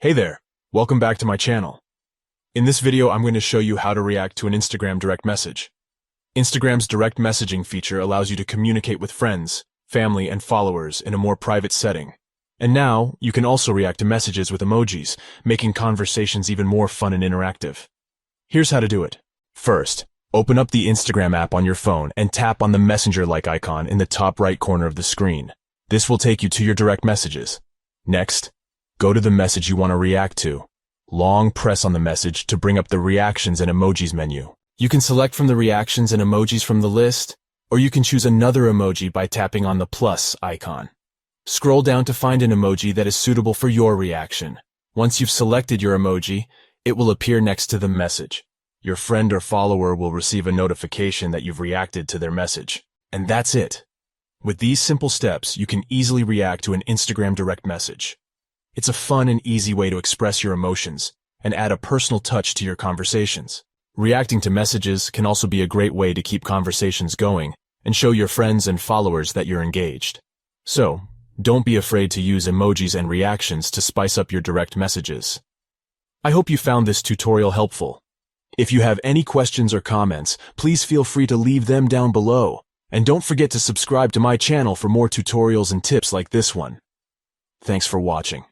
Hey there, welcome back to my channel. In this video, I'm going to show you how to react to an Instagram direct message. Instagram's direct messaging feature allows you to communicate with friends, family, and followers in a more private setting. And now, you can also react to messages with emojis, making conversations even more fun and interactive. Here's how to do it. First, open up the Instagram app on your phone and tap on the messenger-like icon in the top right corner of the screen. This will take you to your direct messages. Next, go to the message you want to react to. Long press on the message to bring up the Reactions and Emojis menu. You can select from the reactions and emojis from the list, or you can choose another emoji by tapping on the plus icon. Scroll down to find an emoji that is suitable for your reaction. Once you've selected your emoji, it will appear next to the message. Your friend or follower will receive a notification that you've reacted to their message. And that's it. With these simple steps, you can easily react to an Instagram direct message. It's a fun and easy way to express your emotions and add a personal touch to your conversations. Reacting to messages can also be a great way to keep conversations going and show your friends and followers that you're engaged. So, don't be afraid to use emojis and reactions to spice up your direct messages. I hope you found this tutorial helpful. If you have any questions or comments, please feel free to leave them down below. And don't forget to subscribe to my channel for more tutorials and tips like this one. Thanks for watching.